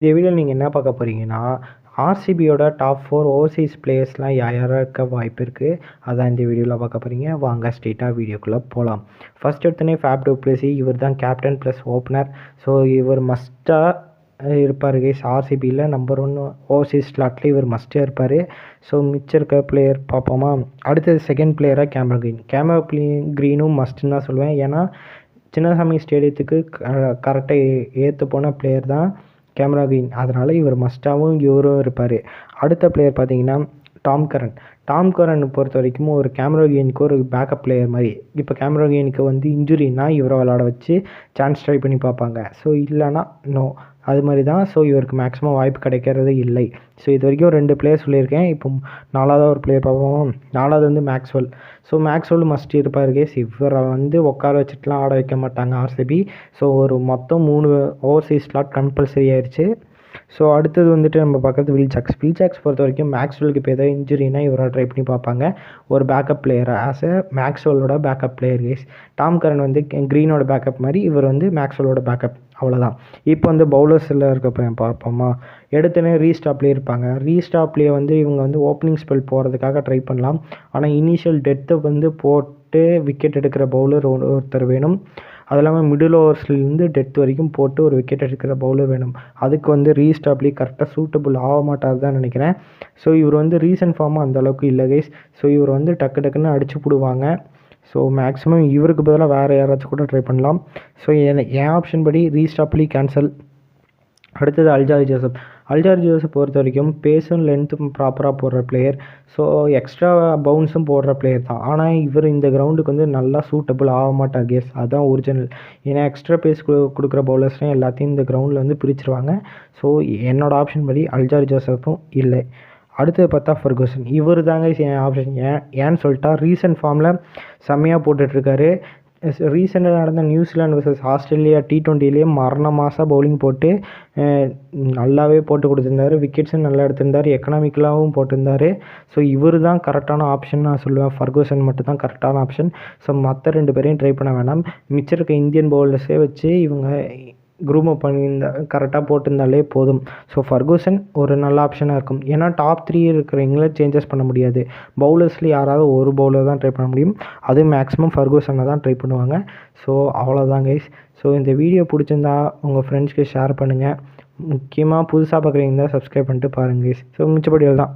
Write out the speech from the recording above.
இந்த வீடியோவில் நீங்கள் என்ன பார்க்க போகிறீங்கன்னா, ஆர்சிபியோட டாப் 4 ஓவர்சீஸ் பிளேயர்ஸ்லாம் யார் யாராக இருக்க வாய்ப்பு இருக்குது, அதான் இந்த வீடியோவில் பார்க்க போகிறீங்க. வாங்க ஸ்ட்ரெயிட்டாக வீடியோக்குள்ளே போகலாம். ஃபர்ஸ்ட் எடுத்தோடனே ஃபேப் டு பிளேசி, இவர் தான் கேப்டன் ப்ளஸ் ஓப்பனர். ஸோ இவர் மஸ்ட்டாக இருப்பார் கைஸ். ஆர்சிபியில் நம்பர் 1 ஓவர்சீஸ் ஸ்லாட்டில் இவர் மஸ்ட்டாக இருப்பார். ஸோ மிச்சம் இருக்க பிளேயர் பார்ப்போமா. அடுத்தது செகண்ட் பிளேயராக கேமரன் க்ரீன். கேமரன் க்ரீனும் மஸ்ட்டுன்னு தான் சொல்லுவேன். ஏன்னா சின்னசாமி ஸ்டேடியத்துக்கு கரெக்டாக ஏற்று போன பிளேயர் தான் கேமரன் க்ரீன். அதனால் இவர் மஸ்ட்டாகவும் இவரும் இருப்பார். அடுத்த பிளேயர் பார்த்தீங்கன்னா டாம் கரன். டாம் கரன் பொறுத்த வரைக்கும் ஒரு கேமரன் க்ரீனுக்கு ஒரு பேக்கப் பிளேயர் மாதிரி. இப்போ கேமரன் க்ரீனுக்கு வந்து இன்ஜுரினா இவரை விளாட வச்சு சான்ஸ் ட்ரை பண்ணி பார்ப்பாங்க. ஸோ இல்லைனா நோ, அது மாதிரி தான். ஸோ இவருக்கு மேக்ஸிமம் வாய்ப்பு கிடைக்கிறது இல்லை. ஸோ இது வரைக்கும் 2 பிளேயர் சொல்லியிருக்கேன். இப்போ 4வது ஒரு பிளேயர் பார்ப்போம். 4வது வந்து மேக்ஸ்வெல். ஸோ மேக்ஸ்வெல் மஸ்ட் இருப்பார் கேஸ். இவரை வந்து உட்கார வச்சுட்டுலாம் ஆட வைக்க மாட்டாங்க ஆர்சிபி. ஸோ ஒரு மொத்தம் 3 ஓவர்சீஸ் ஸ்லாட் கம்பல்சரி ஆயிடுச்சு. ஸோ அடுத்தது வந்துட்டு நம்ம பார்க்குறது வில்ஜாக்ஸ் பொறுத்த வரைக்கும் மேக்ஸ்வெலுக்கு இப்போ ஏதாவது இன்ஜுரினா இவரை ட்ரை பண்ணி பார்ப்பாங்க ஒரு பேக்கப் பிளேயராக. ஆஸ் எ மேக்ஸ்வெல்லோட backup player case. Tom Curran வந்து க்ரீனோட பேக்கப் மாதிரி, இவர் வந்து மேக்ஸ்வெல்லோட பேக்கப், அவ்வளோதான். இப்போ வந்து பவுலர்ஸில் இருக்க பார்ப்போமா. எடுத்துனே ரீஸ்டாப்லேயே இருப்பாங்க. ரீஸ்டாப்லேயே வந்து இவங்க வந்து ஓப்பனிங் ஸ்பெல் போகிறதுக்காக ட்ரை பண்ணலாம். ஆனால் இனிஷியல் டெத்தை வந்து போட்டு விக்கெட் எடுக்கிற பவுலர் ஒருத்தர் வேணும். அது இல்லாமல் மிடில் ஓவர்ஸ்லேருந்து டெத் வரைக்கும் போட்டு ஒரு விக்கெட் எடுக்கிற பவுலர் வேணும். அதுக்கு வந்து ரீஸ்டாப்லேயே கரெக்டாக சூட்டபுள் ஆக மாட்டார் தான் நினைக்கிறேன். ஸோ இவர் வந்து ரீசன்ட் ஃபார்மும் அந்தளவுக்கு இல்லை கைஸ். ஸோ இவர் வந்து டக்குன்னு அடிச்சு போடுவாங்க. ஸோ மேக்ஸிமம் இவருக்கு பதிலாக வேறு யாராச்சும் கூட ட்ரை பண்ணலாம். ஸோ என் ஆப்ஷன் படி ரீஸ்டாப்லேயே கேன்சல். அடுத்தது அல்ஜாரி ஜோசப் பொறுத்த வரைக்கும் பேஸும் லென்த்தும் ப்ராப்பராக போடுற பிளேயர். ஸோ எக்ஸ்ட்ரா பவுன்ஸும் போடுற பிளேயர் தான். ஆனால் இவர் இந்த கிரவுண்டுக்கு வந்து நல்லா சூட்டபுள் ஆக மாட்டார் கேஸ். அதுதான் ஒரிஜினல். ஏன்னா எக்ஸ்ட்ரா பேஸ் கொடுக்குற பவுலர்ஸ்லாம் எல்லாத்தையும் இந்த கிரவுண்டில் வந்து பிரிச்சுருவாங்க. ஸோ என்னோடய ஆப்ஷன் படி அல்ஜாரி ஜோசப்பும் இல்லை. அடுத்தது பார்த்தா ஃபர்கூசன். இவர் தாங்க என் ஆப்ஷன். ஏன்னு சொல்லிட்டா ரீசன்ட் ஃபார்மில் செம்மையாக போட்டுட்ருக்காரு. ரீசெண்டாக நடந்த நியூசிலாந்து வர்சஸ் ஆஸ்திரேலியா T20லேயே மரண மாதம் பவுலிங் போட்டு நல்லாவே போட்டு கொடுத்துருந்தாரு. விக்கெட்ஸும் நல்லா எடுத்திருந்தார். எக்கனாமிக்கலாகவும் போட்டிருந்தார். ஸோ இவர் தான் கரெக்டான ஆப்ஷன் நான் சொல்லுவேன். ஃபர்கூசன் மட்டும் தான் கரெக்டான ஆப்ஷன். ஸோ மற்ற 2 பேரையும் ட்ரை பண்ண வேணாம். மிச்சம் இருக்க இந்தியன் பவுலர்ஸே வச்சு இவங்க க்ரூமப் கரெக்டாக போட்டிருந்தாலே போதும். ஸோ ஃபர்கூசன் ஒரு நல்ல ஆப்ஷனாக இருக்கும். ஏன்னா டாப் 3 இருக்கிறவங்கள சேஞ்சஸ் பண்ண முடியாது. பவுலர்ஸில் யாராவது ஒரு பவுலர் தான் ட்ரை பண்ண முடியும். அதுவும் மேக்ஸிமம் ஃபர்கூசனை தான் ட்ரை பண்ணுவாங்க. ஸோ அவ்வளோதான் கைஸ். ஸோ இந்த வீடியோ பிடிச்சிருந்தா உங்கள் ஃப்ரெண்ட்ஸ்க்கு ஷேர் பண்ணுங்கள். முக்கியமாக புதுசாக பார்க்குறீங்க தான் சப்ஸ்கிரைப் பண்ணிட்டு பாருங்கள் கைஸ். ஸோ மிச்சப்படி தான்.